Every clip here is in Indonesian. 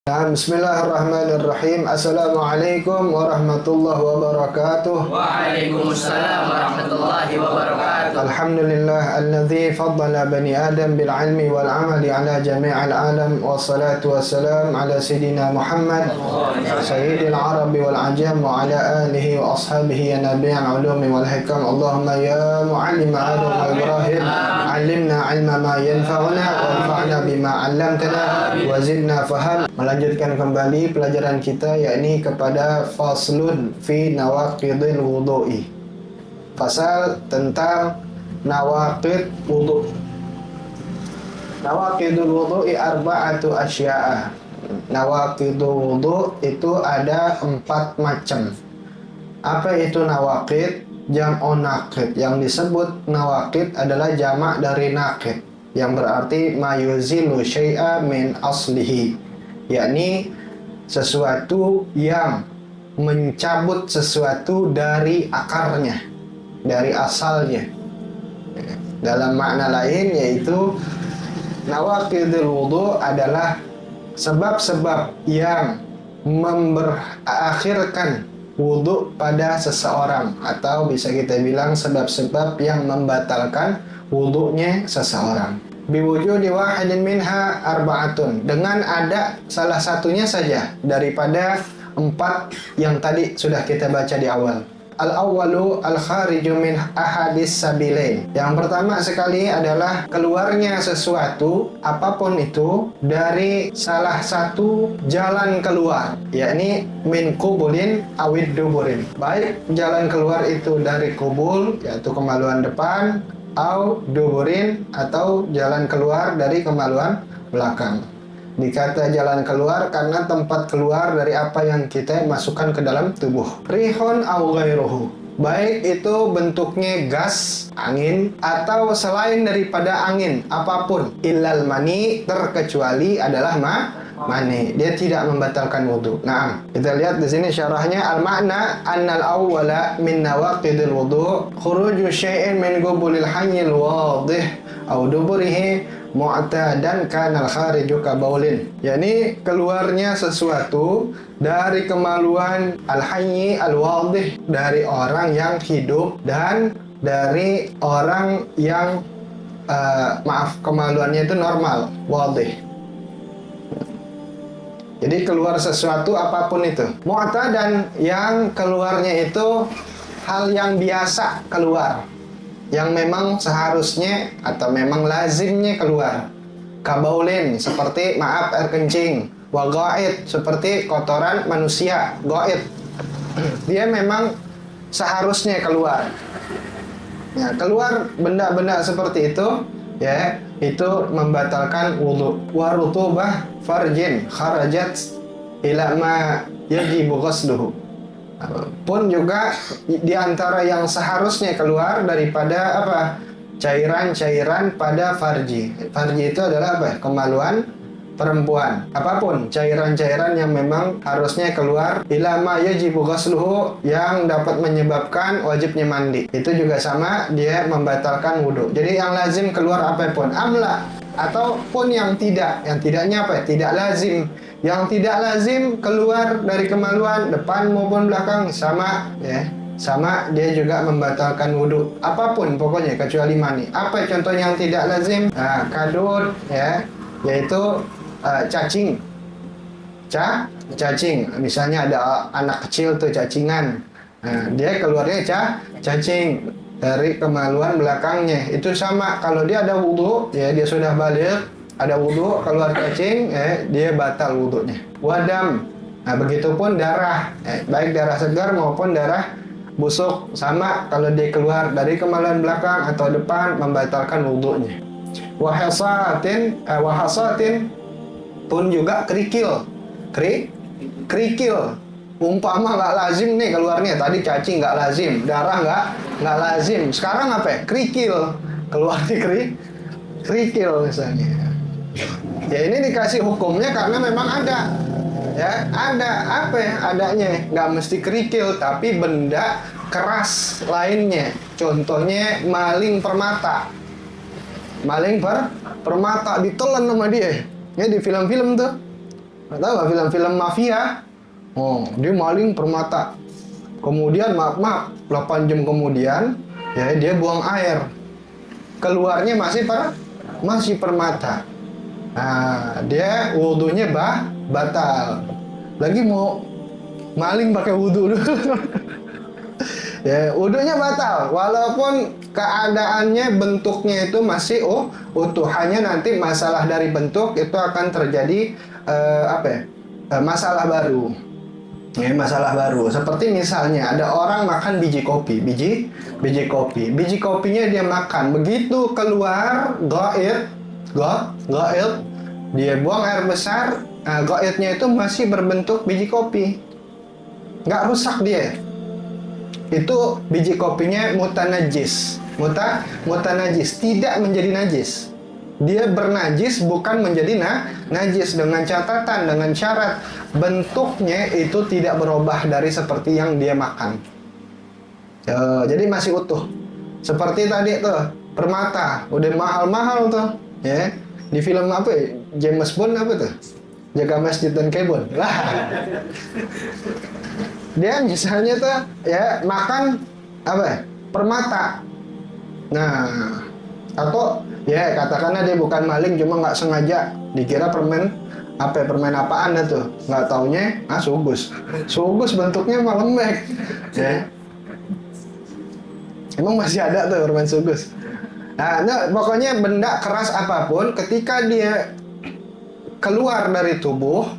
Bismillahirrahmanirrahim. Assalamualaikum warahmatullahi wabarakatuh. Waalaikumsalam warahmatullahi wabarakatuh. Alhamdulillah alladzi faddala bani Adam bil ilmi wal amali ala jami'il alam, wassalatu wassalam ala sayyidina Muhammad sayyidil arabi wal ajam wa ala alihi wa ashabihi ya nabiyal ulumi wal hikam. Allahumma ya muallim Adam wa Ibrahim, allimna ilma ma yanfa'una wanfa'na bima 'allamtana wa zidna faham. Melanjutkan kembali pelajaran kita, yakni kepada faslun fi nawaqidil wudu'i. Pasal tentang nawaqid wudu'. Nawaqidul wudu'i arba'atu asya'a. Nawaqidul wudu' itu ada 4 macam. Apa itu nawaqid? Jam'un naqid. Yang disebut nawaqid adalah jamak dari naqid, yang berarti mayuzilu syai'a min aslihi, yakni sesuatu yang mencabut sesuatu dari akarnya, dari asalnya. Dalam makna lain yaitu nawaqidul wudu adalah sebab-sebab yang memberakhirkan wudu pada seseorang, atau bisa kita bilang sebab-sebab yang membatalkan wudunya seseorang. Biwujudi wahidin minha arba'atun, dengan ada salah satunya saja daripada 4 yang tadi sudah kita baca di awal. Al-awwalu al-khariju min ahadis sabilain. Yang pertama sekali adalah keluarnya sesuatu, apapun itu, dari salah satu jalan keluar, yakni min kubulin awid duburin. Baik jalan keluar itu dari kubul, yaitu kemaluan depan, au duburin, atau jalan keluar dari kemaluan belakang. Dikata jalan keluar karena tempat keluar dari apa yang kita masukkan ke dalam tubuh. Rihun au ghairuhu, baik itu bentuknya gas, angin, atau selain daripada angin, apapun. Illal mani, terkecuali adalah mani. Dia tidak membatalkan wudu. Nah, kita lihat di sini syarahnya. Al-makna annal awwala min nawaqidil wudu khuruju syai'in min qubulil hayyil wadih au duburihi mu'tadan kanal khariju kabaulin, yakni keluarnya sesuatu dari kemaluan al-hayyi al-wadih, dari orang yang hidup dan dari orang yang kemaluannya itu normal, wadih. Jadi keluar sesuatu apapun itu. Mu'tadan, yang keluarnya itu hal yang biasa keluar, yang memang seharusnya atau memang lazimnya keluar. Kabaulin, seperti air kencing. Wa ghaid, seperti kotoran manusia, ghaid. Dia memang seharusnya keluar. Ya, keluar benda-benda seperti itu, ya, itu membatalkan wudu. Wa rutubah farjin kharajat ila ma yajibu ghusluhu, pun juga di antara yang seharusnya keluar daripada apa? Cairan-cairan pada farji. Farji itu adalah apa? Kemaluan perempuan. Apapun cairan-cairan yang memang harusnya keluar, ila ma yajibu ghusluhu, yang dapat menyebabkan wajibnya mandi. Itu juga sama, dia membatalkan wudu. Jadi yang lazim keluar apapun, amla, ataupun yang tidak. Yang tidaknya apa? Tidak lazim. Yang tidak lazim keluar dari kemaluan depan maupun belakang, sama, ya, sama, dia juga membatalkan wudu. Apapun pokoknya kecuali mani. Apa contohnya yang tidak lazim? Nah, kadut, ya, yaitu cacing. Cacing. Misalnya ada anak kecil tuh cacingan. Nah, dia keluarnya cacing dari kemaluan belakangnya. Itu sama, kalau dia ada wudu, ya, dia sudah balik, ada wudu, keluar cacing, dia batal wudunya. Wadam, nah begitupun darah, baik darah segar maupun darah busuk, sama, kalau dia keluar dari kemaluan belakang atau depan, membatalkan wudunya. Wahasatin pun juga kerikil. Kerikil umpama nggak lazim nih keluarnya, tadi cacing nggak lazim, darah nggak lazim, sekarang apa? Kerikil, keluarnya kerikil misalnya. Ya, ini dikasih hukumnya karena memang ada, ya, ada apa ya adanya, nggak mesti kerikil, tapi benda keras lainnya. Contohnya maling permata. Permata ditelan sama dia. Ya, di film-film tuh Tahu nggak film-film mafia? Oh, dia maling permata. Kemudian maaf, 8 jam kemudian ya dia buang air. Keluarnya masih permata. Nah, dia wudhunya batal. Lagi mau maling pakai wudhu dulu. Ya, wudhunya batal. Walaupun keadaannya bentuknya itu masih utuh. Hanya nanti masalah dari bentuk itu akan terjadi masalah baru. Ya, masalah baru. Seperti misalnya ada orang makan biji kopi. Biji kopi. Biji kopinya dia makan. Begitu keluar gaid, dia buang air besar. Gaidnya itu masih berbentuk biji kopi. Nggak rusak dia. Itu biji kopinya mutanajis. Mutanajis, tidak menjadi najis. Dia bernajis bukan menjadi najis, dengan catatan, dengan syarat bentuknya itu tidak berubah dari seperti yang dia makan. Jadi masih utuh. Seperti tadi tuh, permata, udah mahal-mahal tuh, ya. Di film apa ya? James Bond apa tuh? Jaga masjid dan kebun. Lah. Dia misalnya tuh ya makan apa? Permata. Nah, atau ya katakanlah dia bukan maling, cuma nggak sengaja dikira permen apaan dah tuh, nggak taunya sugus bentuknya malah lembek, ya. Emang masih ada tuh permen sugus. Nah, pokoknya benda keras apapun ketika dia keluar dari tubuh,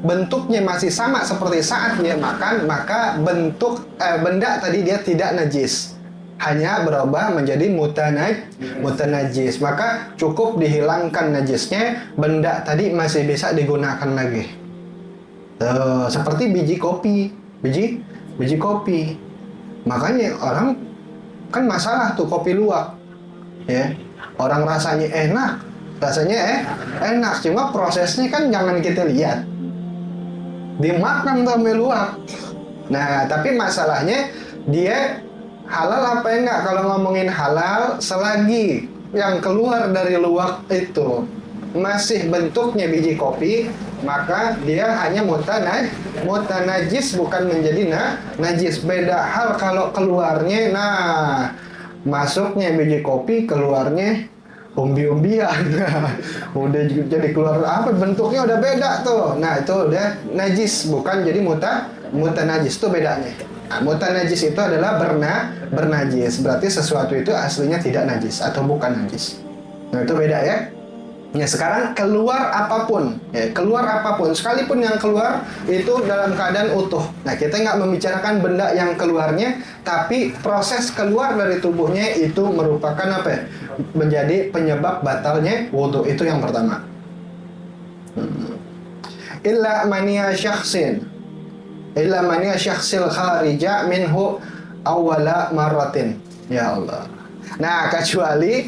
bentuknya masih sama seperti saat dia makan, maka bentuk benda tadi dia tidak najis, hanya berubah menjadi mutanajis. Maka cukup dihilangkan najisnya, benda tadi masih bisa digunakan lagi. Seperti biji kopi. Makanya orang kan masalah tuh kopi luwak, ya. Orang rasanya enak, cuma prosesnya kan jangan kita lihat. Dimakan tuh sampai luwak. Nah, tapi masalahnya dia halal apa enggak? Kalau ngomongin halal, selagi yang keluar dari luwak itu masih bentuknya biji kopi, maka dia hanya mutanajis, bukan menjadi najis. Beda hal kalau keluarnya, masuknya biji kopi, keluarnya umbi-umbian. Udah jadi keluar apa, bentuknya udah beda tuh. Nah, itu udah najis, bukan jadi mutanajis. Itu bedanya. Nah, mutanajis itu adalah bernajis. Berarti sesuatu itu aslinya tidak najis atau bukan najis. Nah, itu beda ya. Ya, sekarang keluar apapun, sekalipun yang keluar itu dalam keadaan utuh. Nah, kita nggak membicarakan benda yang keluarnya, tapi proses keluar dari tubuhnya itu merupakan apa? Menjadi penyebab batalnya wudhu. Itu yang pertama. Illa mania syakhsil kharija minhu awwala marratin. Ya Allah. Nah, kecuali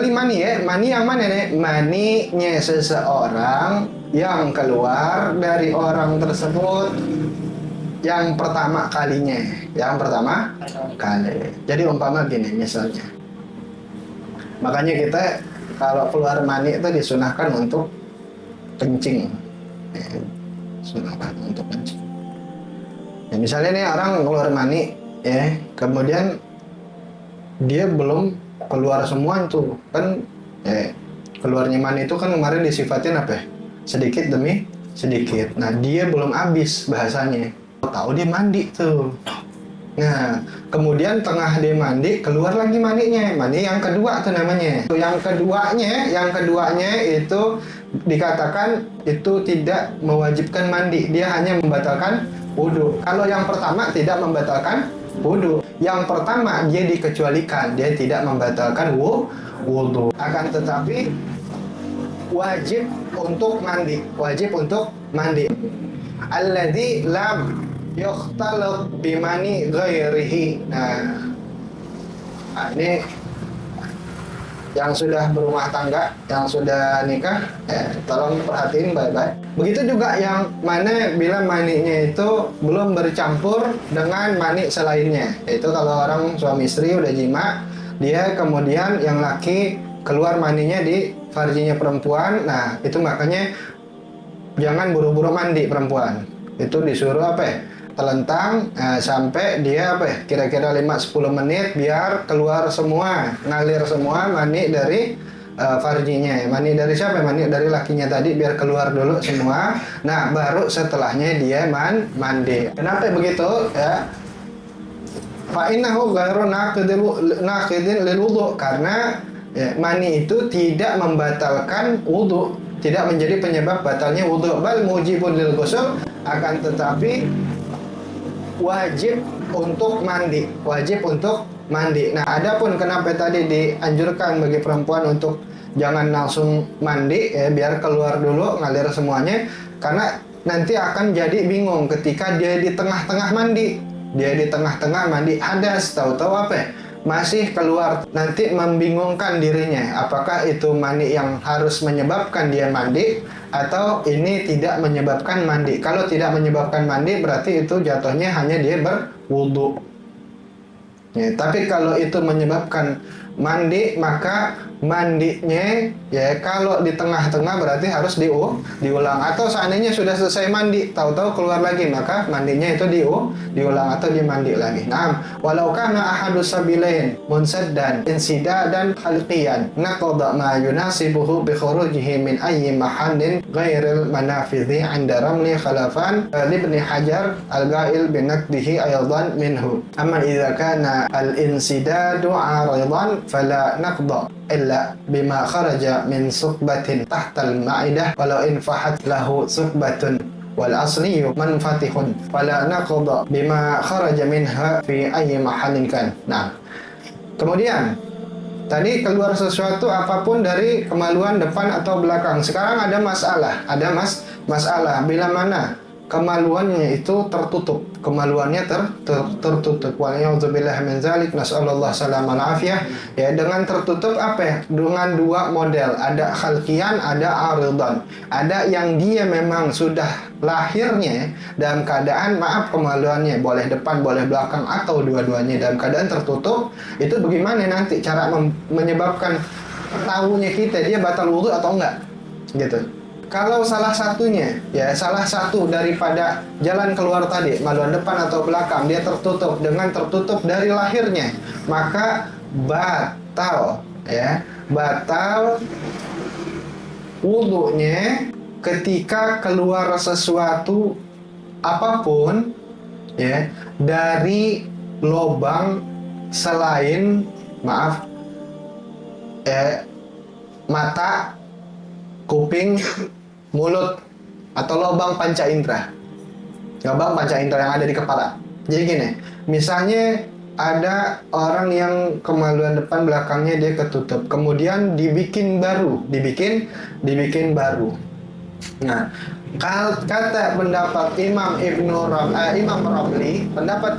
mani ya. Mani yang mana nih? Maninya seseorang yang keluar dari orang tersebut yang pertama kalinya. Jadi umpama gini misalnya. Makanya kita kalau keluar mani itu disunahkan untuk kencing. Sunahkan untuk kencing. Ya, misalnya nih orang keluar mani, ya, kemudian dia belum keluar semua itu kan, keluarnya mani itu kan kemarin disifatin apa? Sedikit demi sedikit. Nah, dia belum habis bahasanya. Tahu dia mandi tuh. Nah, kemudian tengah dia mandi, keluar lagi maninya. Mani yang kedua tuh namanya. Yang keduanya itu dikatakan itu tidak mewajibkan mandi. Dia hanya membatalkan wudhu. Kalau yang pertama tidak membatalkan wudhu. Yang pertama dia dikecualikan, dia tidak membatalkan wudhu. Akan tetapi wajib untuk mandi. Alladzi lam yukhtalaq bimani ghairihi. Nah, ini yang sudah berumah tangga, yang sudah nikah, tolong perhatiin baik-baik. Begitu juga yang mana bila maninya itu belum bercampur dengan mani selainnya. Itu kalau orang suami istri udah jima, dia kemudian yang laki keluar maninya di farjinya perempuan, nah itu makanya jangan buru-buru mandi perempuan. Itu disuruh apa ya? Telentang sampai dia apa ya? Kira-kira 5-10 menit biar keluar semua, ngalir semua mani dari farjinya. Mani dari siapa? Mani dari lakinya tadi biar keluar dulu semua. Nah, baru setelahnya dia mandi. Kenapa begitu? Ya. Fa innahu ghairu naqidin lil wudu, karena ya, mani itu tidak membatalkan wudu, tidak menjadi penyebab batalnya wudu, bal mujibun lil ghusl, akan tetapi wajib untuk mandi, wajib untuk mandi. Nah, adapun kenapa tadi dianjurkan bagi perempuan untuk jangan langsung mandi ya, biar keluar dulu ngalir semuanya, karena nanti akan jadi bingung ketika dia di tengah-tengah mandi. Dia di tengah-tengah mandi hadas, tahu-tahu apa ya? Masih keluar, nanti membingungkan dirinya. Apakah itu mani yang harus menyebabkan dia mandi atau ini tidak menyebabkan mandi? Kalau tidak menyebabkan mandi berarti itu jatuhnya hanya dia berwudu. Ya, tapi kalau itu menyebabkan mandi, maka mandinya ya kalau di tengah-tengah berarti harus diulang, atau seandainya sudah selesai mandi tahu-tahu keluar lagi, maka mandinya itu diulang atau dimandi lagi. Nah, walau kana ahadus sabilain munsaddan insidadan khalqiyan naqada ma yunasibuhu bi khurujihi min ayyi mahallin ghairil manafidhi 'inda ramli khalafan libni Hajar al-Ghail bi naqdihi aydan minhu. Amma idza kana al-insidadu 'aridan fala naqda illa bima kharaja min sukbatin tahtal ma'idah walau infahat lahu sukbatun wal asliyu manfatihun fala naqda bima kharaja minha fi ayyi mahallin kan. Nah, kemudian tadi keluar sesuatu apapun dari kemaluan depan atau belakang. Sekarang ada masalah bila mana kemaluannya itu tertutup, kemaluannya tertutup. Wa'alaikumsalam min zalik, nasallallahu salaman afiyah. Ya, dengan tertutup apa ya? Dengan dua model, ada khalqiyan, ada aridan. Ada yang dia memang sudah lahirnya dalam keadaan kemaluannya boleh depan, boleh belakang atau dua-duanya dalam keadaan tertutup. Itu bagaimana nanti cara menyebabkan tahunya kita dia batal wudu atau enggak? Gitu. Kalau salah satunya, ya salah satu daripada jalan keluar tadi, maluan depan atau belakang, dia tertutup dengan tertutup dari lahirnya, maka batal, ya, batal wudunya ketika keluar sesuatu apapun, ya, dari lubang selain, mata, kuping, mulut, atau lubang panca indera. Lubang panca indera yang ada di kepala. Jadi gini, misalnya ada orang yang kemaluan depan belakangnya dia ketutup, kemudian dibikin baru. Nah, kata pendapat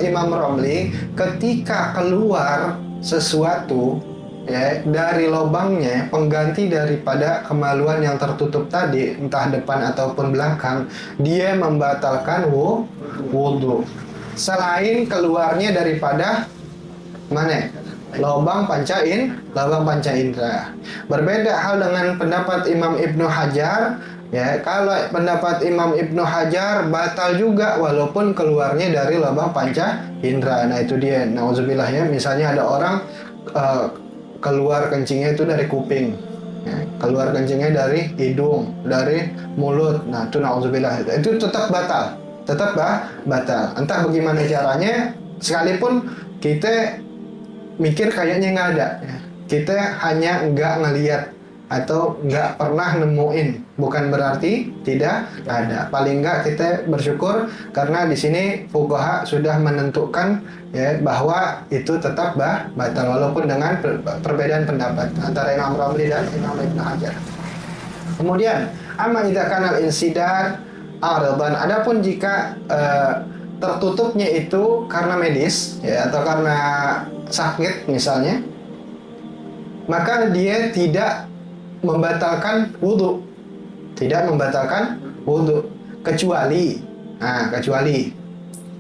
Imam Romli, ketika keluar sesuatu ya dari lubangnya, pengganti daripada kemaluan yang tertutup tadi, entah depan ataupun belakang, dia membatalkan wudu. Selain keluarnya daripada mana? Lubang panca indera. Berbeda hal dengan pendapat Imam Ibnu Hajar. Ya, kalau pendapat Imam Ibnu Hajar batal juga walaupun keluarnya dari lubang panca indera. Nah, itu dia, nauzubillah ya. Misalnya ada orang keluar kencingnya itu dari kuping, ya, keluar kencingnya dari hidung, dari mulut. Nah, itu nauzubillah, itu tetap batal, batal. Entah bagaimana caranya, sekalipun kita mikir kayaknya nggak ada, ya. Kita hanya nggak ngelihat atau nggak pernah nemuin, bukan berarti tidak ada. Paling nggak kita bersyukur karena di sini fuqaha sudah menentukan ya bahwa itu tetap batal walaupun dengan perbedaan pendapat antara Imam Romli dan Imam Ibnu Hajar. Kemudian amma idza kana al-insidad aridan, adapun jika tertutupnya itu karena medis ya atau karena sakit misalnya, maka dia tidak membatalkan wudu, kecuali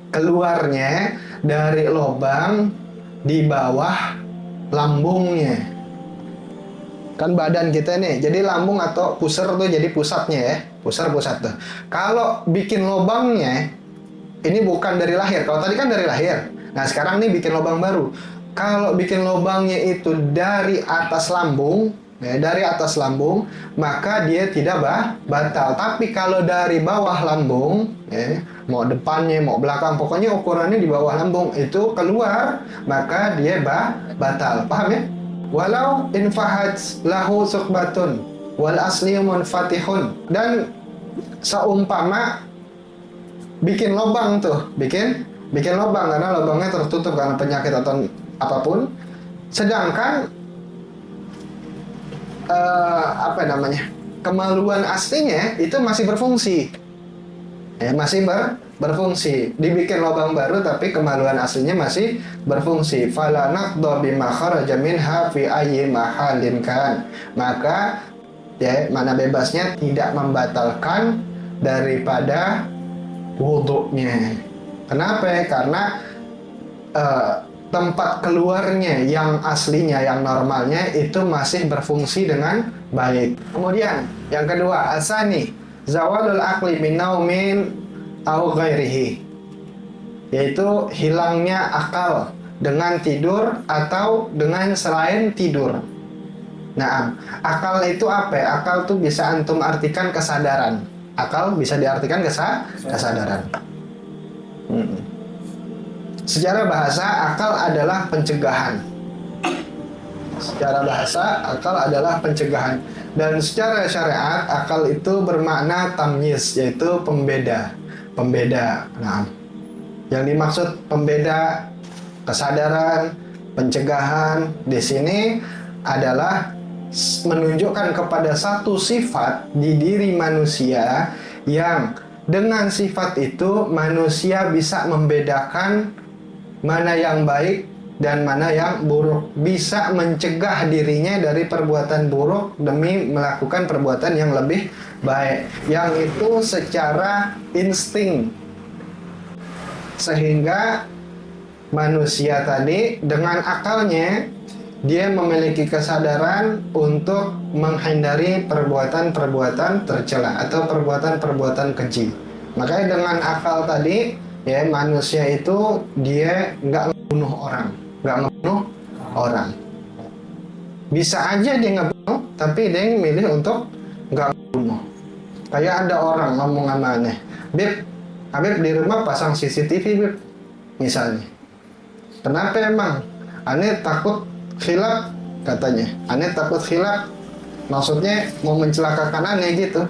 keluarnya dari lubang di bawah lambungnya. Kan badan kita nih, jadi lambung atau pusar tuh jadi pusatnya ya, pusat tuh. Kalau bikin lubangnya, ini bukan dari lahir. Kalau tadi kan dari lahir. Nah sekarang nih bikin lubang baru. Kalau bikin lubangnya itu dari atas lambung, ya, dari atas lambung, maka dia tidak batal. Tapi kalau dari bawah lambung, ya, mau depannya, mau belakang, pokoknya ukurannya di bawah lambung itu keluar, maka dia batal. Paham ya? Walau infahat lahu sukbatun wal asli munfatihun, dan seumpama bikin lubang tuh, bikin lubang karena lubangnya tertutup karena penyakit atau apapun, sedangkan kemaluan aslinya itu masih berfungsi, ya, masih berfungsi. Dibikin lubang baru tapi kemaluan aslinya masih berfungsi. Fala naqda bima kharaja minha fi ayyi mahallin kan. Maka ya, mana bebasnya tidak membatalkan daripada wudhunya. Kenapa? Karena tempat keluarnya yang aslinya, yang normalnya itu masih berfungsi dengan baik. Kemudian yang kedua, asani zawalul aqli min naumin au ghairihi, yaitu hilangnya akal dengan tidur atau dengan selain tidur. Nah, akal itu apa? Akal itu bisa antum artikan kesadaran. Akal bisa diartikan kesadaran. Secara bahasa, akal adalah pencegahan. Secara bahasa, akal adalah pencegahan. Dan secara syariat, akal itu bermakna tamyiz, yaitu pembeda. Nah, yang dimaksud pembeda, kesadaran, pencegahan di sini adalah menunjukkan kepada satu sifat di diri manusia yang dengan sifat itu manusia bisa membedakan mana yang baik dan mana yang buruk, bisa mencegah dirinya dari perbuatan buruk demi melakukan perbuatan yang lebih baik, yang itu secara insting. Sehingga manusia tadi dengan akalnya dia memiliki kesadaran untuk menghindari perbuatan-perbuatan tercela atau perbuatan-perbuatan keji. Makanya dengan akal tadi, ya, manusia itu dia nggak ngebunuh orang. Bisa aja dia ngebunuh, tapi dia milih untuk nggak ngebunuh. Kayak ada orang ngomong sama aneh, Beb, Habib di rumah pasang CCTV, Beb, misalnya. Kenapa emang? Aneh takut khilaf, katanya. Aneh takut khilaf, maksudnya mau mencelakakan aneh gitu.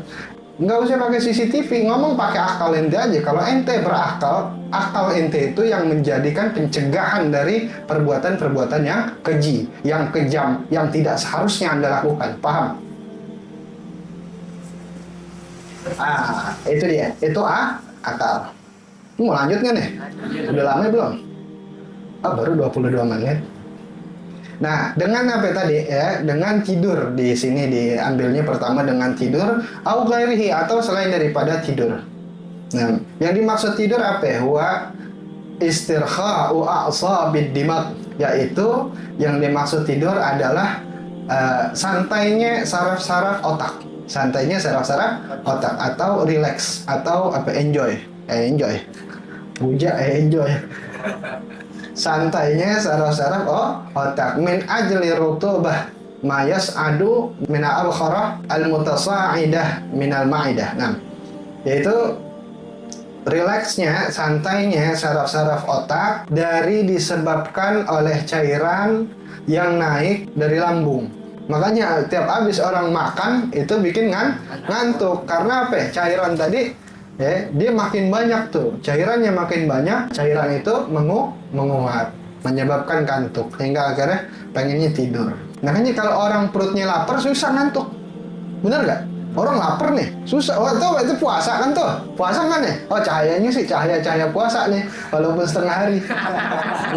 Nggak usah pakai CCTV, ngomong pakai akal ente aja. Kalau ente berakal, akal ente itu yang menjadikan pencegahan dari perbuatan-perbuatan yang keji, yang kejam, yang tidak seharusnya Anda lakukan. Paham? Itu dia. Itu akal. Mau lanjut nggak nih? Udah lama belum? Baru 22 menit. Nah, dengan apa tadi ya? Dengan tidur di sini diambilnya pertama dengan tidur au ghairihi, atau selain daripada tidur. Nah, yang dimaksud tidur apa? Huwa istirkha'u a'sabid dimag, yaitu yang dimaksud tidur adalah santainya saraf-saraf otak. Santainya saraf-saraf otak atau relax atau apa? Enjoy. Enjoy. Santainya saraf-saraf otak min ajli rutubah mayas adu min al-kharah al-mutasa'idah min al-ma'idah. Nah, yaitu rileksnya, santainya saraf-saraf otak dari disebabkan oleh cairan yang naik dari lambung. Makanya tiap habis orang makan itu bikin ngantuk. Karena apa? Cairan tadi ya, dia makin banyak tuh, cairannya makin banyak, cairan itu menguap, menyebabkan kantuk, hingga akhirnya pengennya tidur. Makanya kalau orang perutnya lapar susah ngantuk, bener nggak? Orang lapar nih, susah. Tuh itu puasa kan tuh, puasa kan nih? Cahayanya sih cahaya puasa nih, walaupun setengah hari.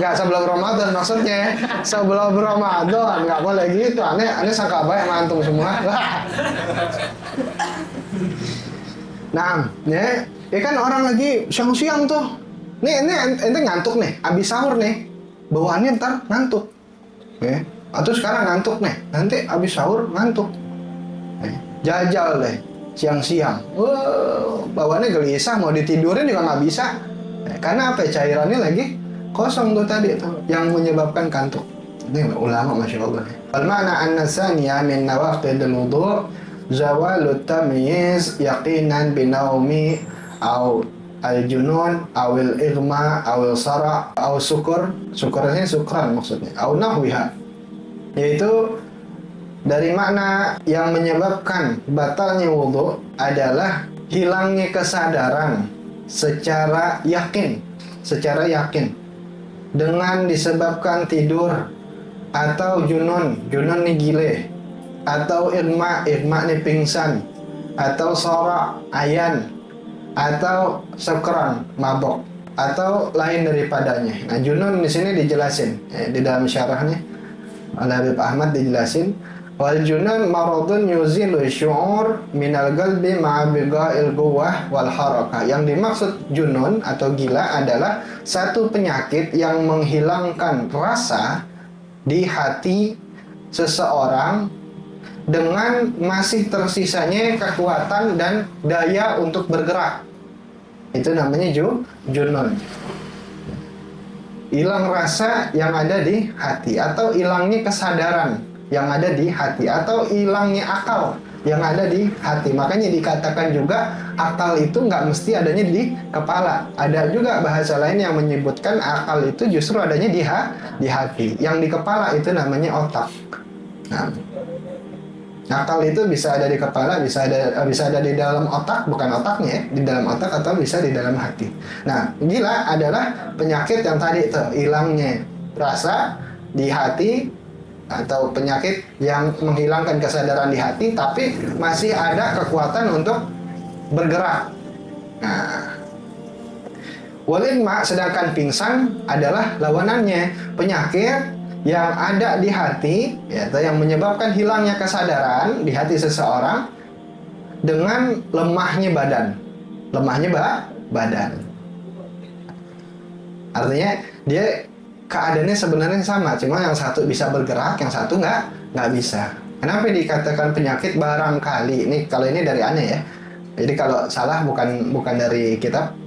Nggak sebelum Ramadan maksudnya, sebelum Ramadan nggak boleh gitu. Aneh sangka baik mantung semua. Nah, ya kan orang lagi siang-siang tuh. Nih ente ngantuk nih, abis sahur nih. Bawaannya ntar ngantuk. Ya. Atau sekarang ngantuk nih, nanti habis sahur ngantuk. Jajal deh, siang-siang. Bawaannya gelisah, mau ditidurin juga nggak bisa. Karena apa? Cairannya lagi kosong tuh tadi tuh, yang menyebabkan kantuk. Ini ulama Masya Allah. Al-ma'na an-nasaniya min nawaqidil wudu' zawalut tamyiz yaqinan binaumi au al-junun awil igma awil sara au syukur. Syukurnya sukran maksudnya, au nahwiha, yaitu dari makna yang menyebabkan batalnya wudhu adalah hilangnya kesadaran secara yakin dengan disebabkan tidur, atau junun nih gile, atau irma nih pingsan, atau sorak ayan, atau sukran mabok, atau lain daripadanya. Nah, junun di sini dijelasin di dalam syarahnya oleh Habib Ahmad dijelasin, wal junun maradun yuzilu syu'ur minal qalbi ma'a biqa'il quwwah wal harakah. Yang dimaksud junun atau gila adalah satu penyakit yang menghilangkan rasa di hati seseorang dengan masih tersisanya kekuatan dan daya untuk bergerak. Itu namanya junun. Hilang rasa yang ada di hati, atau hilangnya kesadaran yang ada di hati, atau hilangnya akal yang ada di hati. Makanya dikatakan juga akal itu nggak mesti adanya di kepala. Ada juga bahasa lain yang menyebutkan akal itu justru adanya di hati. Yang di kepala itu namanya otak. Nah, akal itu bisa ada di kepala, bisa ada di dalam otak, bukan otaknya, di dalam otak, atau bisa di dalam hati. Nah, gila adalah penyakit yang tadi tuh, hilangnya rasa di hati, atau penyakit yang menghilangkan kesadaran di hati, tapi masih ada kekuatan untuk bergerak. Nah, waligma, sedangkan pingsan adalah lawanannya, penyakit yang ada di hati, yaitu yang menyebabkan hilangnya kesadaran di hati seseorang dengan lemahnya badan. Artinya dia keadaannya sebenarnya sama, cuma yang satu bisa bergerak, yang satu nggak bisa. Kenapa dikatakan penyakit? Barangkali ini, kalau ini dari aneh ya. Jadi kalau salah bukan dari kitab.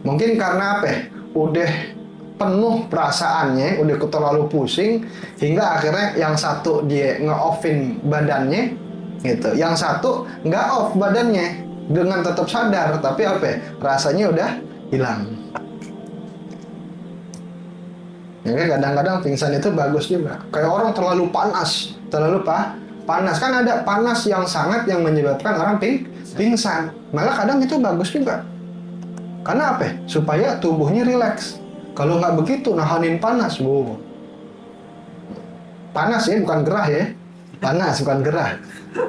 Mungkin karena apa ya? Udah penuh perasaannya, udah terlalu pusing, hingga akhirnya yang satu dia nge-offin badannya gitu, yang satu nggak off badannya dengan tetap sadar, tapi apa ya? Rasanya udah hilang. Ya, kadang-kadang pingsan itu bagus juga. Kayak orang terlalu panas kan, ada panas yang sangat yang menyebabkan orang pingsan. Malah kadang itu bagus juga. Karena apa? Supaya tubuhnya rileks. Kalau nggak begitu, nahanin panas, bu. Panas ya, bukan gerah ya. Panas, bukan gerah.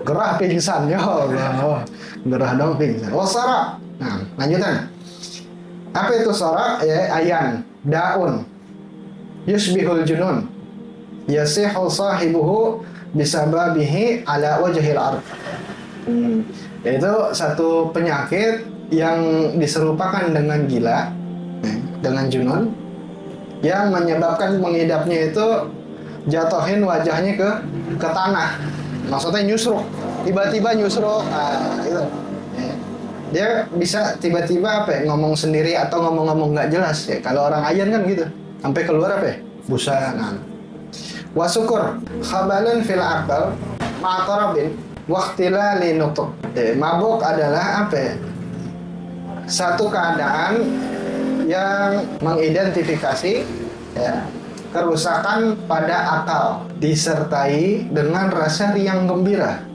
Gerah pingsan, ya Allah. Gerah dong pingsan. Oh, sorak. Nah, lanjutan. Apa itu sorak? Ya, ayan, daun. Yusbihul junun. Yasihu sahibuhu bisababihi ala wajhil ard. Itu satu penyakit yang diserupakan dengan gila, dengan junun, yang menyebabkan pengidapnya itu jatuhin wajahnya ke tanah. Maksudnya nyusruk, tiba-tiba nyusruk. Gitu. Dia bisa tiba-tiba apa ya, ngomong sendiri atau ngomong-ngomong nggak jelas ya. Kalau orang ayan kan gitu, sampai keluar apa ya, busa. Wasukur khabalun fil aqal ma'tarabin waqtilali nutuk. Mabuk adalah apa ya? Satu keadaan yang mengidentifikasi ya, kerusakan pada akal disertai dengan rasa riang gembira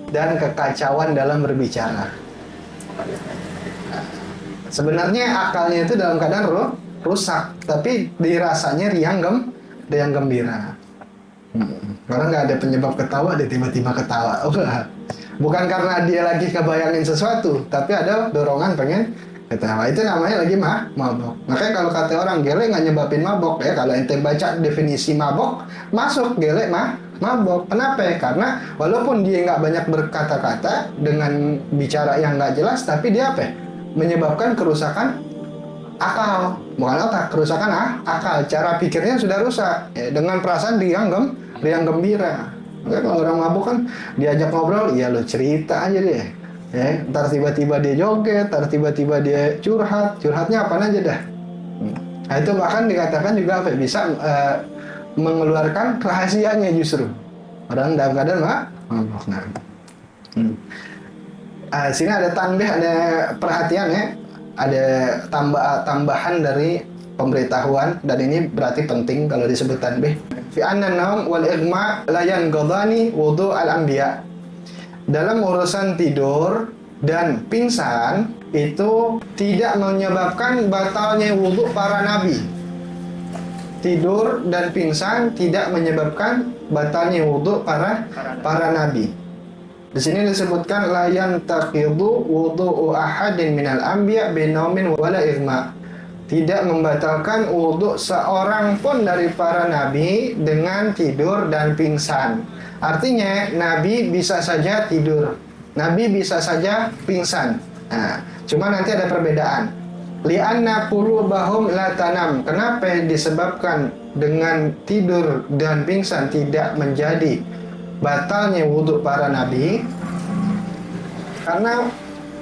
dan kekacauan dalam berbicara. Sebenarnya akalnya itu dalam keadaan rusak, tapi dirasanya riang gembira. Karena nggak ada penyebab ketawa, dia tiba-tiba ketawa. Bukan karena dia lagi kebayangin sesuatu, tapi ada dorongan pengen ketawa. Itu namanya lagi mabok. Makanya kalau kata orang gele nggak nyebabin mabok ya. Kalau ente baca definisi mabok, masuk gele mabok. Kenapa ya? Karena walaupun dia nggak banyak berkata-kata dengan bicara yang nggak jelas, tapi dia apa? Menyebabkan kerusakan akal, bukan otak, kerusakan akal. Cara pikirnya sudah rusak, ya, dengan perasaan riang gembira. Maka kalau orang mabuk kan diajak ngobrol, ya lo cerita aja deh. Ya, ntar tiba-tiba dia joget, ntar tiba-tiba dia curhatnya apa aja dah. Nah, itu bahkan dikatakan juga apa ya, bisa mengeluarkan rahasianya justru. Orang dalam keadaan mabuk. Nah. Sini ada tanbih, ada perhatian ya, ada tambahan dari pemberitahuan, dan ini berarti penting kalau disebut tanbih. Fi anna naum wal igma la yanqadani wudu al anbiya. Dalam urusan tidur dan pingsan itu tidak menyebabkan batalnya wudu para nabi. Tidur dan pingsan tidak menyebabkan batalnya wudu para nabi. Di sini disebutkan la yantaqidu wudu'u ahadin minal anbiya binaumin wala igma. Tidak membatalkan wudhu seorang pun dari para nabi dengan tidur dan pingsan. Artinya nabi bisa saja tidur, nabi bisa saja pingsan. Nah, cuma nanti ada perbedaan. Li'anna qulubahum la tanam. Kenapa disebabkan dengan tidur dan pingsan tidak menjadi batalnya wudhu para nabi? Karena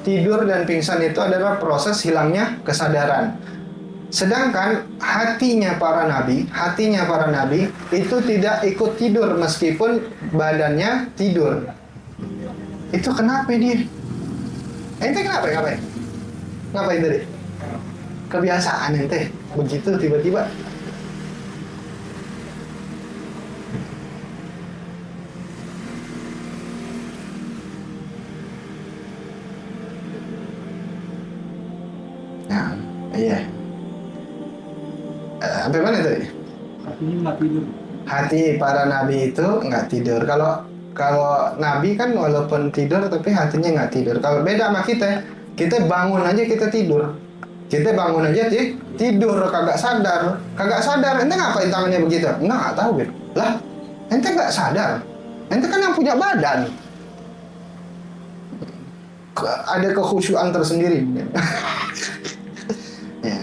tidur dan pingsan itu adalah proses hilangnya kesadaran. Sedangkan hatinya para nabi itu tidak ikut tidur meskipun badannya tidur. Itu kenapa dia? Ente kenapa? Ngapain tadi? Kebiasaan ente begitu tiba-tiba. Nah, iya. Sampai mana tadi? Hatinya nggak tidur. Hati para nabi itu nggak tidur. Kalau nabi kan walaupun tidur tapi hatinya nggak tidur. Kalau beda sama kita bangun aja kita tidur. Kita bangun aja tidur kagak sadar. Ente ngapain tangannya begitu? Nggak tahu gitu. Lah, ente nggak sadar. Ente kan yang punya badan. Ada kekhusyuan tersendiri. Ya.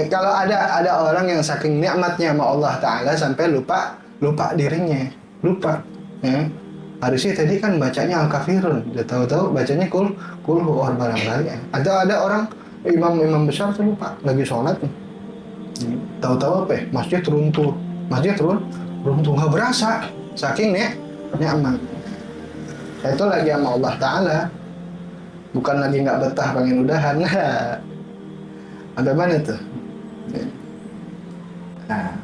Kalau ada orang yang saking nikmatnya sama Allah Ta'ala sampai lupa dirinya, lupa. Ya. Harusnya tadi kan bacanya Al-Kafirun, udah tahu-tahu bacanya kul barangkali. Ada orang imam besar tuh lupa lagi sholat, tahu-tahu apa? Masjid runtuh, nggak berasa, saking nikmat. Itu lagi sama Allah Ta'ala, bukan lagi nggak betah pengen udahan. Ada mana tuh? Nah,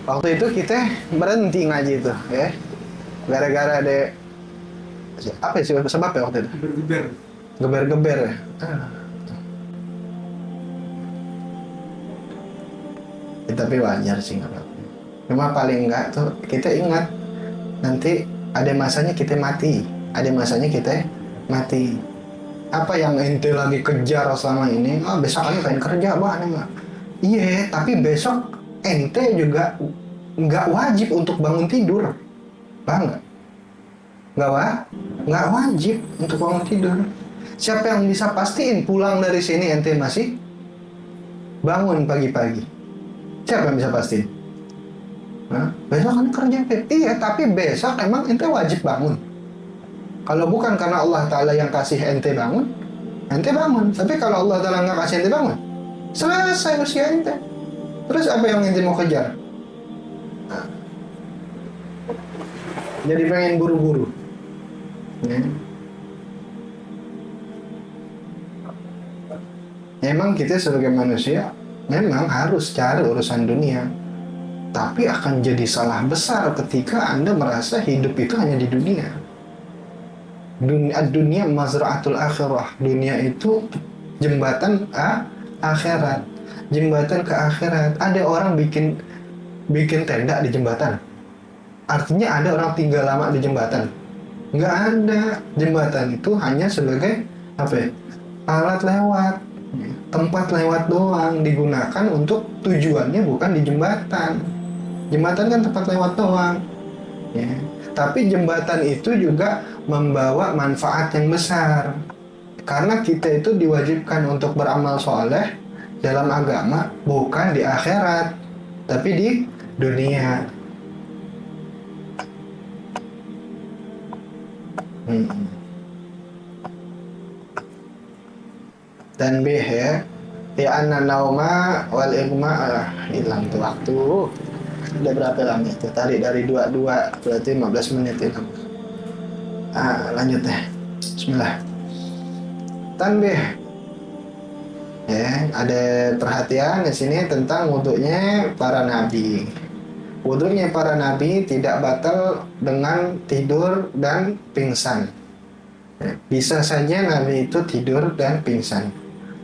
waktu itu kita berhenti ngaji itu, ya, gara-gara ada apa sih sebabnya waktu itu? Geber-geber ya. Tapi wajar sih nggak apa-apa. Cuma paling enggak tuh kita ingat nanti ada masanya kita mati, Apa yang ente lagi kejar selama ini? Besok aja pengen kerja, nggak? Iya, tapi besok ente juga nggak wajib untuk bangun tidur, paham nggak? Nggak wajib untuk bangun tidur. Siapa yang bisa pastiin pulang dari sini ente masih bangun pagi-pagi? Siapa yang bisa pastiin? Besok kan kerja, iya, tapi besok emang ente wajib bangun. Kalau bukan karena Allah Ta'ala yang kasih ente bangun. Tapi kalau Allah Ta'ala nggak kasih ente bangun, selesai usia ente. Terus apa yang ente mau kejar? Jadi pengen buru-buru. Ya. Memang kita sebagai manusia memang harus cari urusan dunia. Tapi akan jadi salah besar ketika Anda merasa hidup itu hanya di dunia. Dunia mazra'atul akhirah. Dunia itu jembatan akhirat. Jembatan ke akhirat. Ada orang bikin tenda di jembatan. Artinya ada orang tinggal lama di jembatan. Nggak ada. Jembatan itu hanya sebagai alat lewat. Tempat lewat doang. Digunakan untuk tujuannya bukan di jembatan. Jembatan kan tempat lewat doang. Ya. Tapi jembatan itu juga membawa manfaat yang besar. Karena kita itu diwajibkan untuk beramal soleh dalam agama, bukan di akhirat, tapi di dunia. Tanbih ya. Ya anna nauma wal igma hilang tuh waktu. Udah berapa lama itu? Tadi dari 22 berarti 15 menit itu. Lanjut ya. Bismillah. Tanbih. Ya, ada perhatian di sini tentang wudunya para nabi. Wudunya para nabi tidak batal dengan tidur dan pingsan. Bisa saja nabi itu tidur dan pingsan.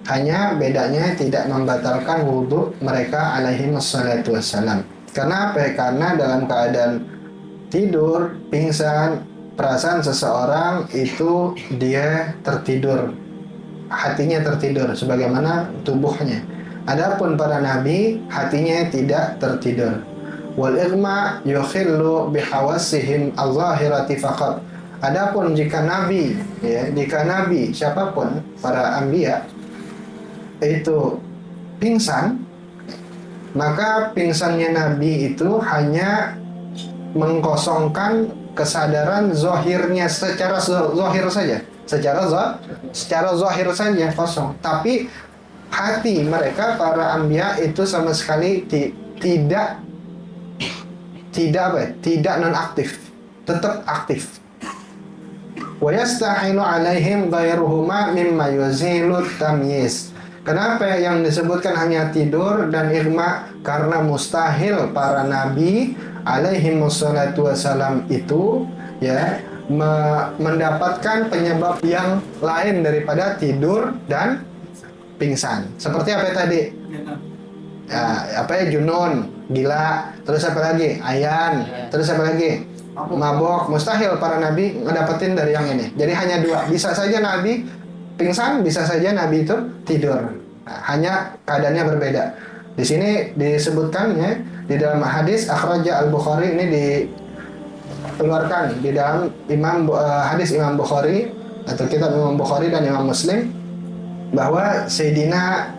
Hanya bedanya tidak membatalkan wudhu mereka alaihi wassalatu wassalam. Karena apa? Karena dalam keadaan tidur, pingsan, perasaan seseorang itu dia tertidur, hatinya tertidur sebagaimana tubuhnya. Adapun para nabi hatinya tidak tertidur. Wal igma yukhillu bihawassihim al-zahirati faqat. Adapun jika nabi siapapun para anbiya itu pingsan, maka pingsannya nabi itu hanya mengkosongkan kesadaran zahirnya secara zahir saja, secara zahir saja kosong. Tapi hati mereka para anbiya itu sama sekali tidak nonaktif, tetap aktif. Wa yastahilu alaihim ghairuhuma mimma yuzilu tamyiz. Kenapa yang disebutkan hanya tidur dan igma? Karena mustahil para nabi alaihi wassalatu wassalam itu ya mendapatkan penyebab yang lain daripada tidur dan pingsan. Seperti apa tadi? Junun, gila, terus apa lagi? Ayan, terus apa lagi? Mabok. Mustahil para nabi ngedapetin dari yang ini. Jadi hanya dua. Bisa saja nabi pingsan, bisa saja nabi itu tidur. Hanya keadaannya berbeda. Di sini disebutkan ya, di dalam hadis akhraja al-Bukhari, ini dikeluarkan di dalam hadis Imam Bukhari atau kitab Imam Bukhari dan Imam Muslim, bahwa Sayyidina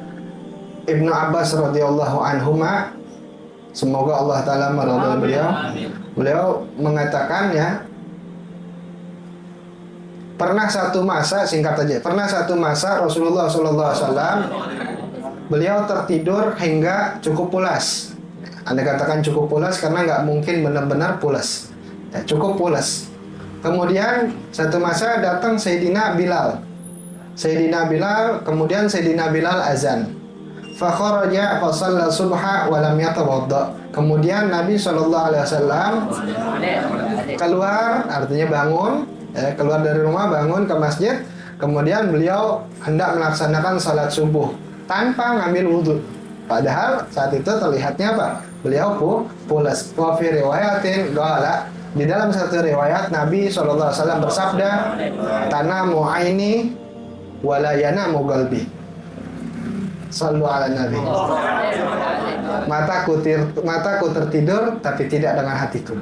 Ibnu Abbas radhiyallahu anhuma, semoga Allah taala meridhai beliau mengatakan ya, pernah satu masa Rasulullah SAW beliau tertidur hingga cukup pulas. Anda katakan cukup pulas karena nggak mungkin benar-benar pulas, ya, cukup pulas. Kemudian satu masa datang Sayyidina Bilal, kemudian Sayyidina Bilal azan. Fa kharaja fa shalla subha wa lam yatawadda. Kemudian Nabi SAW keluar, artinya bangun, keluar dari rumah, bangun ke masjid. Kemudian beliau hendak melaksanakan salat subuh tanpa ngambil wudhu. Padahal saat itu terlihatnya apa? Beliau pulas. Wa fi riwayatin qala, di dalam satu riwayat Nabi SAW bersabda, tanamu aini wa la yanamu qalbi. Sallu ala Nabi. Mataku tertidur tapi tidak dengan hatiku.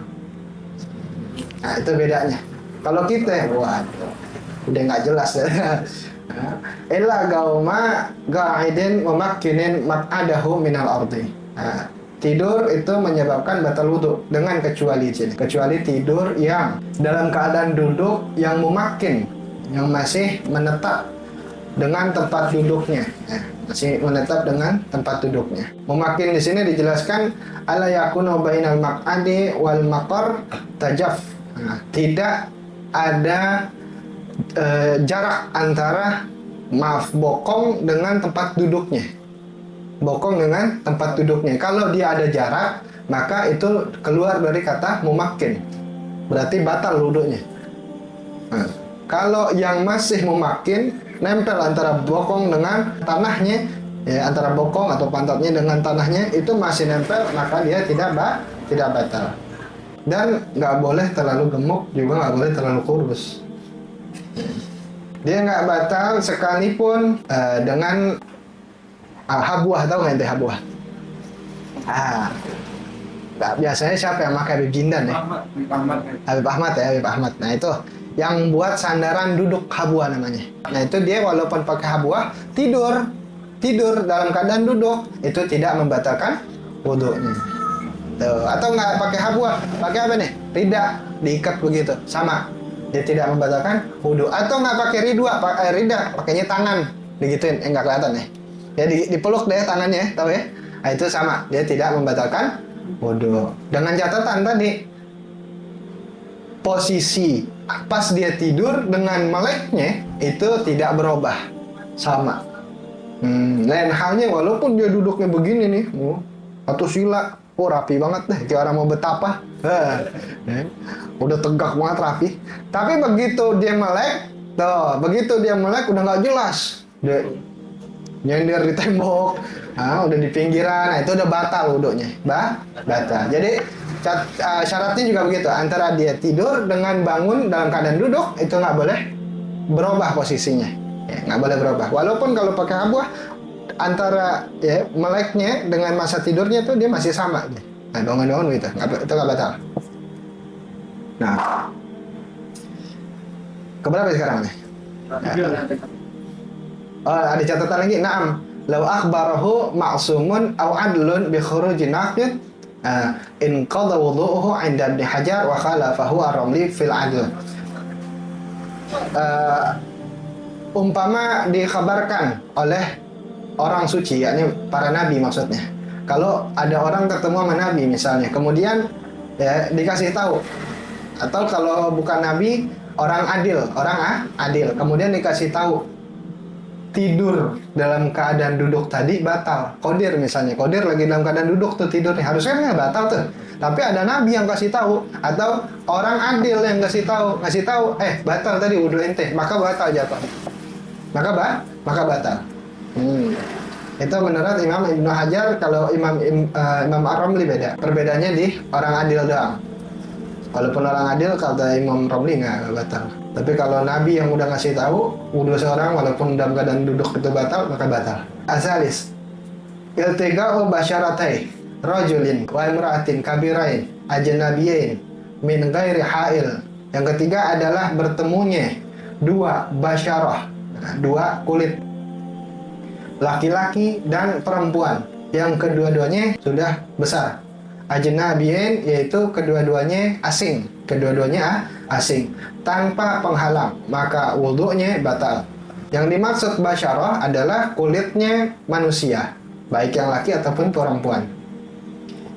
Nah, itu bedanya. Kalau kita, udah nggak jelas ya. Illa gauma ga'idin wa makkinin mat'adahu minal ardi. Nah, tidur itu menyebabkan batal wudu dengan kecuali tidur yang dalam keadaan duduk yang mumakkin, yang masih menetap dengan tempat duduknya. Masih menetap dengan tempat duduknya. Mumakkin di sini dijelaskan ala yakunu bainal maq'adi wal maqar tajaf. Nah, tidak ada jarak antara bokong dengan tempat duduknya. Kalau dia ada jarak, maka itu keluar dari kata mumakkin. Berarti batal wudunya. Nah, kalau yang masih mumakkin, nempel antara bokong dengan tanahnya, ya, antara bokong atau pantatnya dengan tanahnya itu masih nempel, maka dia tidak batal. Dan nggak boleh terlalu gemuk, juga nggak boleh terlalu kurus. Dia nggak batal sekalipun dengan habuah. Tahu nggak itu habuah? Biasanya siapa yang pakai Habib Jindan ya? Habib Ahmad. Nah itu yang buat sandaran duduk habwa namanya. Nah itu dia walaupun pakai habwa tidur dalam keadaan duduk itu tidak membatalkan wudhunya. Tuh. Atau nggak pakai habwa, pakai apa nih? Rida diikat begitu, sama. Dia tidak membatalkan wudhu. Atau nggak pakai rida, pakainya tangan, digituin, nggak kelihatan nih. Ya dipeluk deh tangannya, tahu ya? Nah, itu sama, dia tidak membatalkan wudhu. Dengan catatan tadi, posisi pas dia tidur dengan meleknya itu tidak berubah, sama. Lain halnya walaupun dia duduknya begini nih, atau sila. Oh rapi banget deh, kayak orang mau betapa. Udah tegak banget rapi. Tapi begitu dia melek, udah nggak jelas. Dia nyender di tembok, udah di pinggiran, nah itu udah batal wudhunya. Batal. Jadi syaratnya juga begitu. Antara dia tidur dengan bangun dalam keadaan duduk, itu nggak boleh berubah posisinya. Ya, nggak boleh berubah. Walaupun kalau pakai habwah, antara ya meleknya dengan masa tidurnya itu dia masih sama. Nah, bangun-bangun gitu, itu nggak batal. Nah, keberapa sekarang nih? Oh, ada catatan lagi. Naam, law akhbarahu ma'sumun aw adlun bi khuruji naqid in qada wudhu'uhu 'inda Ibnu Hajar wa khalafahu ar-Ramli fil 'adl. Umpama dikhabarkan oleh orang suci, yakni para nabi maksudnya. Kalau ada orang ketemu sama nabi misalnya, kemudian ya dikasih tahu, atau kalau bukan nabi, orang adil, kemudian dikasih tahu tidur dalam keadaan duduk tadi batal. Qadir misalnya, Qadir lagi dalam keadaan duduk tuh tidurnya, harusnya nggak batal tuh. Tapi ada nabi yang kasih tahu, atau orang adil yang ngasih tahu, batal tadi wudhu ente, maka batal jatuh. Maka batal. Itu menurut Imam Ibnu Hajar. Kalau Imam Ar-Ramli beda. Perbedaannya di orang adil doang. Walaupun orang adil kata Imam Ramli nggak batal. Tapi kalau Nabi yang udah ngasih tahu wudhu seorang walaupun dalam keadaan duduk itu batal, maka batal. Asalis iltiga'u basyaratai rajulin wa imra'atin kabirain ajnabiyin min ghairi hail. Yang ketiga adalah bertemunya dua basyarah, dua kulit, laki-laki dan perempuan yang kedua-duanya sudah besar. Ajnabiyin yaitu kedua-duanya asing, tanpa penghalang, maka wudhunya batal. Yang dimaksud basyarah adalah kulitnya manusia, baik yang laki ataupun perempuan.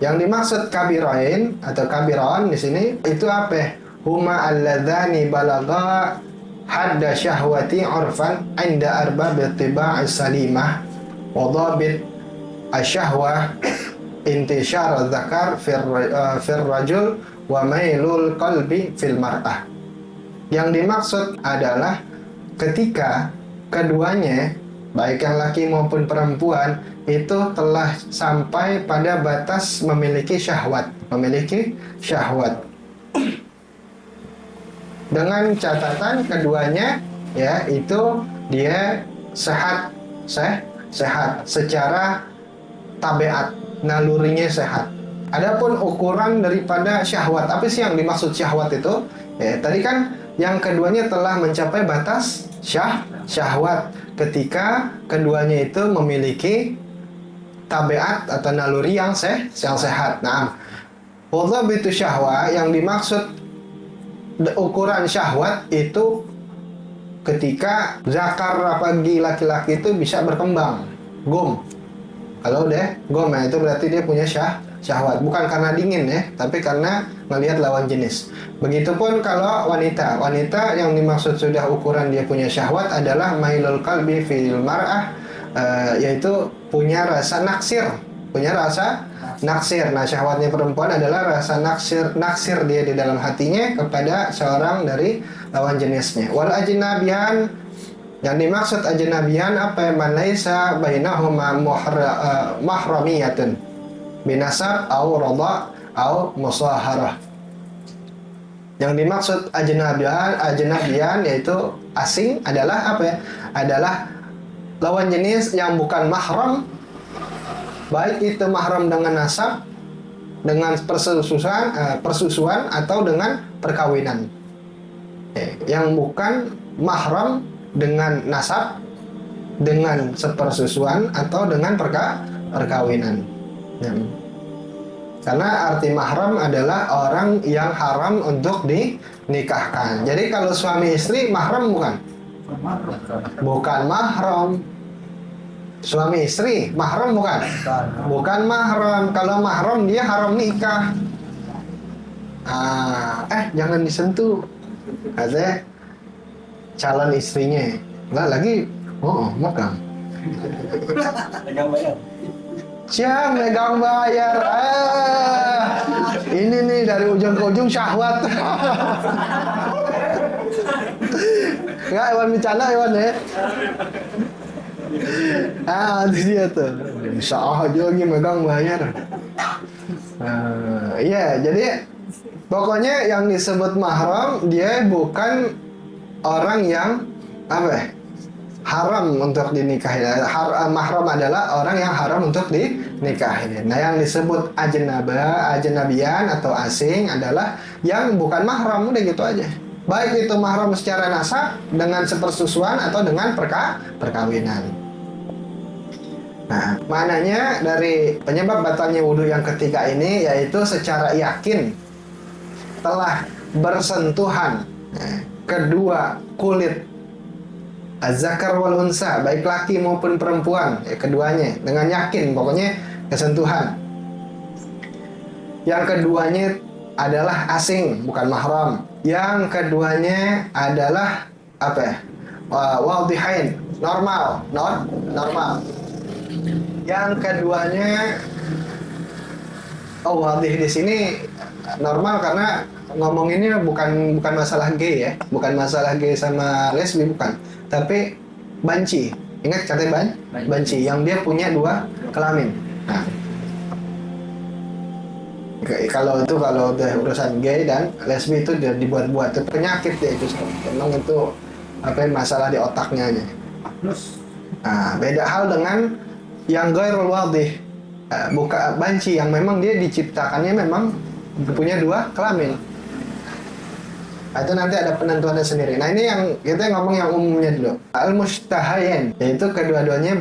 Yang dimaksud kabirain atau kabiran di sini itu apa? Huma alladzani balagha hadda syahwati urfan inda arbab ittiba' salimah wa dhabit asyahwah intishar dzakar fir rajul wa mailul qalbi fil mar'ah. Yang dimaksud adalah ketika keduanya, baik yang laki maupun perempuan, itu telah sampai pada batas memiliki syahwat. Dengan catatan keduanya ya itu dia sehat secara tabiat, nalurinya sehat. Adapun ukuran daripada syahwat, apa sih yang dimaksud syahwat itu? Ya, tadi kan yang keduanya telah mencapai batas syahwat ketika keduanya itu memiliki tabiat atau naluri yang sehat. Nah, wadhabitu syahwa yang dimaksud ukuran syahwat itu ketika zakar apalagi laki-laki itu bisa berkembang, gom. Kalau udah gom, nah itu berarti dia punya syahwat, bukan karena dingin ya, tapi karena melihat lawan jenis. Begitupun kalau wanita yang dimaksud sudah ukuran dia punya syahwat adalah mailul qalbi fil mar'ah, yaitu punya rasa naksir. Nah, syahwatnya perempuan adalah rasa naksir dia di dalam hatinya kepada seorang dari lawan jenisnya. Wal ajnabiyan, yang dimaksud ajnabiyan apa? Man laisa bainahuma mahramiyatun binasab au radha au musaharah. Yang dimaksud ajnabiyan yaitu asing adalah apa ya? Adalah lawan jenis yang bukan mahram, baik itu mahram dengan nasab, dengan persusuan atau dengan perkawinan. yang bukan mahram dengan nasab, dengan sepersusuan atau dengan perkawinan. Ya. Karena arti mahram adalah orang yang haram untuk dinikahkan. Jadi kalau suami istri mahram bukan? Bukan mahram. Suami istri mahram bukan? Bukan mahram. Kalau mahram dia haram nikah. Jangan disentuh. Katanya calon istrinya. Lah lagi, megang. Siang megang bayar. Ini nih dari ujung ke ujung syahwat. Enggak, Iwan bercanda Iwan ya. Itu dia tuh. Sah aja lagi megang bayar. Iya, jadi pokoknya yang disebut mahram dia bukan orang yang haram untuk dinikahi. Mahram adalah orang yang haram untuk dinikahi. Nah, yang disebut ajnabian atau asing adalah yang bukan mahram, udah gitu aja. Baik itu mahram secara nasab dengan sepersusuan atau dengan perkawinan. Nah, maknanya dari penyebab batalnya wudhu yang ketiga ini yaitu secara yakin telah bersentuhan kedua kulit az-zakar wal unsa, baik laki maupun perempuan, keduanya dengan yakin, pokoknya kesentuhan. Yang keduanya adalah asing, bukan mahram. Yang keduanya adalah wadihain, normal. Yang keduanya wadih di sini normal karena ngomonginnya bukan masalah gay ya, bukan masalah gay sama lesbi, bukan, tapi banci. Ingat katanya banci yang dia punya dua kelamin. Nah, kalau udah urusan gay dan lesbi itu dia dibuat-buat, itu penyakit ya, itu memang itu masalah di otaknya aja. Nah, beda hal dengan yang ghairul wadih, bukan banci yang memang dia diciptakannya memang punya dua kelamin. Itu nanti ada penentuannya sendiri. Nah, ini yang kita ngomong yang umumnya dulu. Al-mustahayan, yaitu kedua-duanya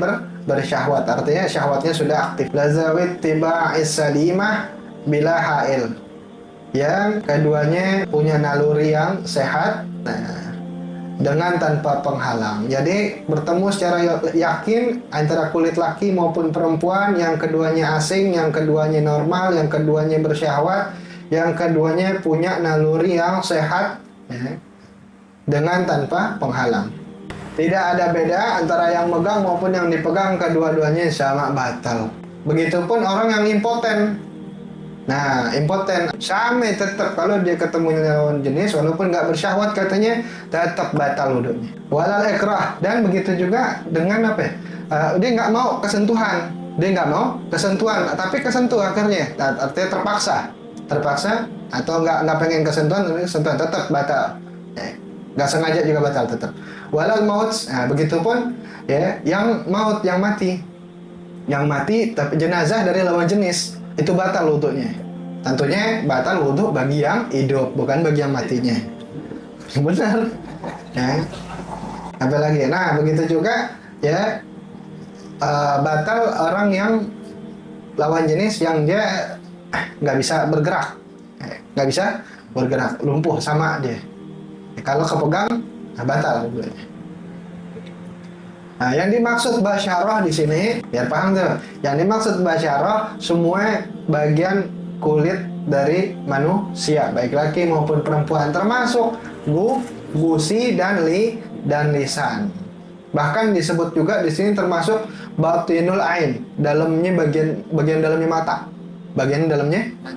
bersyahwat, artinya syahwatnya sudah aktif. Lazawit tiba'is salimah bila hail, yang keduanya punya naluri yang sehat, dengan tanpa penghalang. Jadi bertemu secara yakin antara kulit laki maupun perempuan, yang keduanya asing, yang keduanya normal, yang keduanya bersyahwat, yang keduanya punya naluri yang sehat, dengan tanpa penghalang. Tidak ada beda antara yang megang maupun yang dipegang, kedua-duanya sama batal. Begitupun orang yang impoten. Nah, impoten sama tetap kalau dia ketemu lawan jenis walaupun nggak bersyahwat katanya tetap batal wudhunya. Walal ikrah, dan begitu juga dengan dia nggak mau kesentuhan, tapi kesentuh akhirnya, artinya terpaksa atau nggak pengen kesentuhan tetap batal. Nggak sengaja juga batal tetap. Walal maut, begitupun ya yang maut, yang mati tapi jenazah dari lawan jenis itu batal wudhunya. Tentunya batal wudhu bagi yang hidup, bukan bagi yang matinya. Benar ya. Apalagi, nah begitu juga ya, batal orang yang lawan jenis yang dia nggak bisa bergerak, lumpuh sama dia. Kalau kepegang, batal. Nah, yang dimaksud basyarah di sini, biar paham tuh. Yang dimaksud basyarah semua bagian kulit dari manusia, baik laki maupun perempuan, termasuk gusi dan lisan. Bahkan disebut juga di sini termasuk batinul ain, dalamnya bagian dalamnya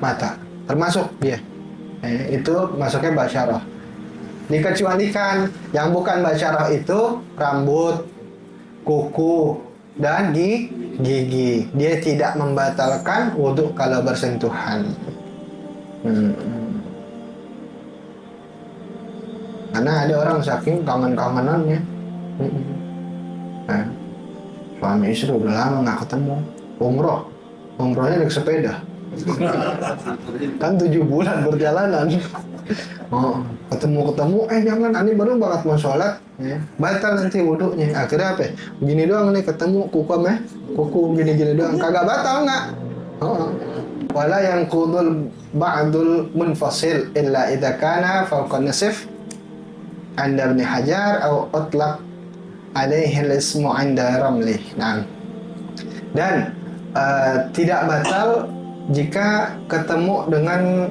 mata, termasuk dia. Itu masuknya basyarah. Dikecualikan yang bukan basyarah itu rambut, kuku, dan gigi. Dia tidak membatalkan wudhu kalau bersentuhan. Karena ada orang saking kangen-kangenannya. Suami istri udah lama nggak ketemu. Umrohnya naik sepeda. Kan 7 bulan perjalanan. Oh, ketemu, jangan, ani baru banget mau sholat, ya. Batal nanti wudhunya. Akhirnya apa? Begini doang nih ketemu kuku gini-gini doang, kagak batal nggak? Oh. Wala yang kudul ba'dul munfasil illa idza kana fawqa nisf anda Ibnu Hajar atau utlaq alaihi al-ismu anda Ramli. Nah, dan tidak batal jika ketemu dengan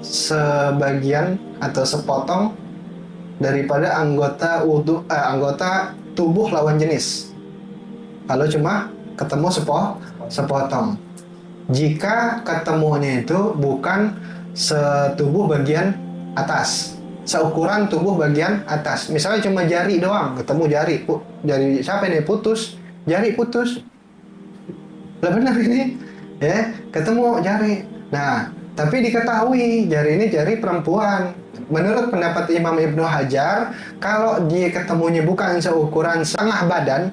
sebagian atau sepotong daripada anggota tubuh lawan jenis. Kalau cuma ketemu sepotong. Jika ketemunya itu bukan setubuh bagian atas, seukuran tubuh bagian atas. Misalnya cuma jari doang, ketemu jari siapa ini putus, jari putus. Lah benar ini, ya, ketemu jari. Nah, tapi diketahui jari ini jari perempuan. Menurut pendapat Imam Ibnu Hajar, kalau dia ketemunya bukan seukuran setengah badan,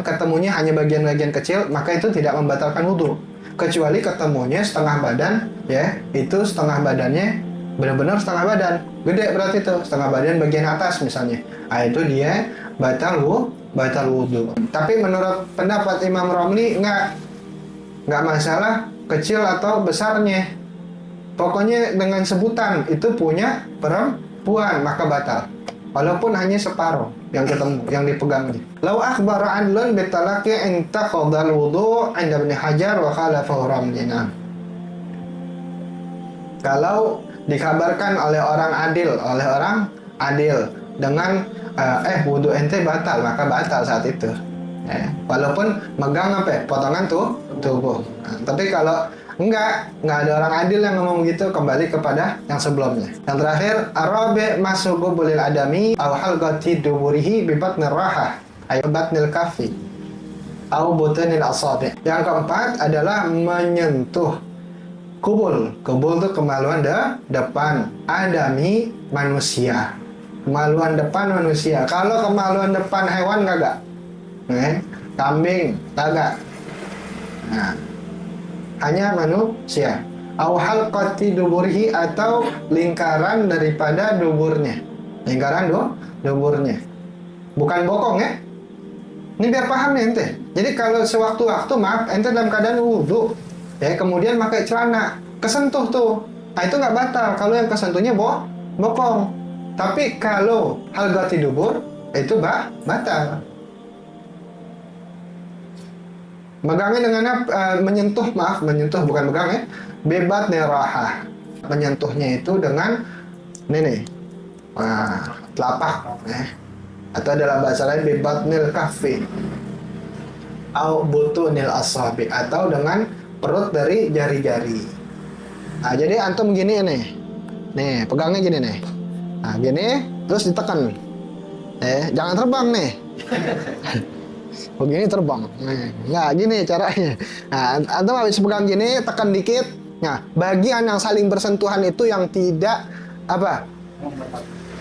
ketemunya hanya bagian-bagian kecil, maka itu tidak membatalkan wudhu. Kecuali ketemunya setengah badan, ya, itu setengah badannya benar-benar setengah badan, gede berarti itu setengah badan bagian atas misalnya. Nah, itu dia batal wudhu. Tapi menurut pendapat Imam Romli nggak masalah kecil atau besarnya. Pokoknya dengan sebutan itu punya perempuan maka batal. Walaupun hanya separuh yang ketemu, yang dipegang dia. Lau akhbara adlun bitalaqi intaqadal wudu' 'inda Ibnu Hajar wa khalafahu Ramli. Kalau dikabarkan oleh orang adil dengan wudu ente batal, maka batal saat itu. Walaupun megang potongan tubuh. Nah, tapi kalau enggak ada orang adil yang ngomong gitu, kembali kepada yang sebelumnya. Yang terakhir, arabi masuku bulil adami aw halqati duburihi bi batnir rahah ay batnil kafi aw butanil asabi. Yang keempat adalah menyentuh kubul. Kubul itu kemaluan depan adami, manusia. Kemaluan depan manusia. Kalau kemaluan depan hewan kagak. Kambing kagak. Nah, hanya manusia. Au halqati duburihi, atau lingkaran daripada duburnya. Lingkaran duburnya. Bukan bokong ya. Ini biar paham nih ente. Jadi kalau sewaktu-waktu ente dalam keadaan wudhu, ya, kemudian pakai celana, kesentuh tuh. Nah, itu nggak batal kalau yang kesentuhnya bokong. Tapi kalau halqati dubur itu batal. Megangnya dengan menyentuh bukan megang ya. Bebat nerahah. Menyentuhnya itu dengan telapak, atau dalam bahasa lain bebat nil kafi, au butunil asabi, atau dengan perut dari jari-jari. Nah, jadi antum gini nih, pegangnya gini nih. Nah, gini, terus ditekan. Jangan terbang nih. Begini terbang. Nah, gini caranya. Nah, antum habis pegang gini, tekan dikit. Nah, bagian yang saling bersentuhan itu yang tidak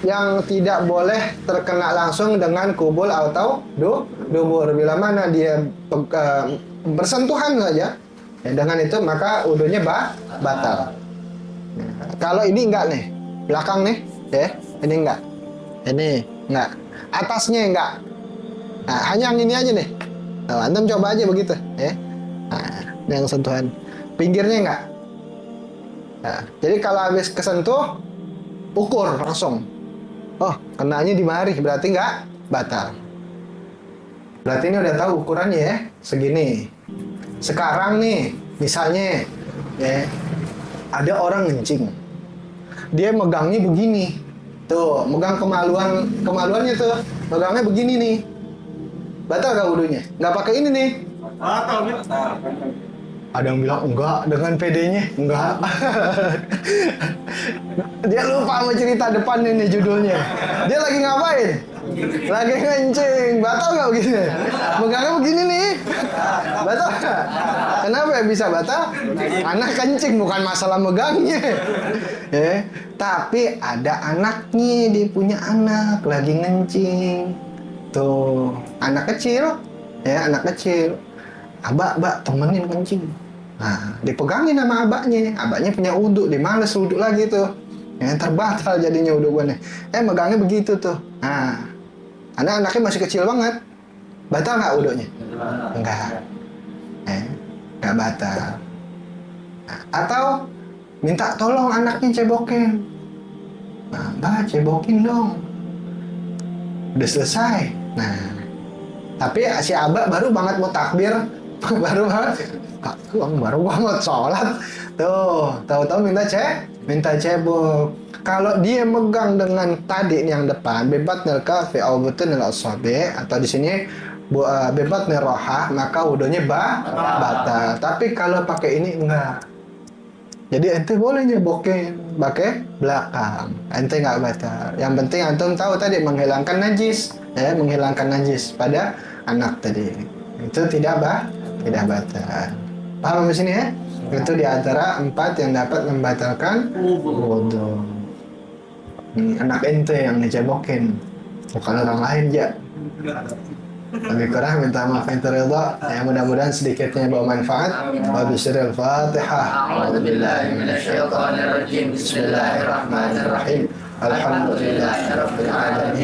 yang tidak boleh terkena langsung dengan kubul atau dubur. Bila mana dia bersentuhan saja, ya, dengan itu maka wudunya batal. Kalau ini enggak nih, belakang nih, ya, ini enggak. Ini enggak. Atasnya enggak. Nah, hanya yang ini aja nih. Nah, antum coba aja begitu, ya. Nah, yang sentuhan. Pinggirnya enggak. Nah, jadi kalau habis kesentuh, ukur langsung. Oh, kenanya di mari, berarti enggak batal. Berarti ini udah tahu ukurannya ya, segini. Sekarang nih, misalnya, ya, ada orang ngencing. Dia megangnya begini. Tuh, megang kemaluannya tuh. Megangnya begini nih. Batal gak wudunya? Nggak pakai ini nih? Batal. Ada yang bilang enggak, dengan PD-nya enggak. Dia lupa sama cerita depan ini judulnya. Dia lagi ngapain? Lagi ngencing. Batal nggak begini? Megangnya begini nih. Batal nggak? Kenapa ya bisa batal? Anak kencing, bukan masalah megangnya. Tapi ada anaknya, dia punya anak lagi ngencing. Tuh, anak kecil. Ya, anak kecil. Abak, temenin kencing. Nah, dipegangin sama abaknya. Abaknya punya wudhu, dia males wudhu lagi tuh. Yang terbatal jadinya wudhu gue nih. Megangnya begitu tuh. Nah, anaknya masih kecil banget. Batal nggak wudhunya? Enggak. Nggak batal. Nah, atau minta tolong anaknya cebokin. Nah, Mbak, cebokin dong. Udah selesai. Nah, tapi si abak baru banget mau takbir, baru banget sholat. Tuh, tahu-tahu minta cebok. Kalau dia megang dengan tadi yang depan, bebat nilka fi awbutun nil asabi, atau di sini bebat niroha, maka wudunya batal. Tapi kalau pakai ini enggak. Jadi ente boleh nyebokin pakai belakang, ente nggak batal. Yang penting antum tahu tadi menghilangkan najis, menghilangkan najis pada anak tadi. Itu tidak batal. Paham di sini ya? Itu di antara 4 yang dapat membatalkan wudu. Anak ente yang dicebokin, bukan orang lain ya. Lebih kurang minta maaf yang terrida. Ya, mudah-mudahan sedikitnya bawa manfaat. Wa bisiril Fatihah. A'udzu billahi minasyaitonir rajim. Bismillahirrahmanirrahim. Alhamdulillahirabbil alamin.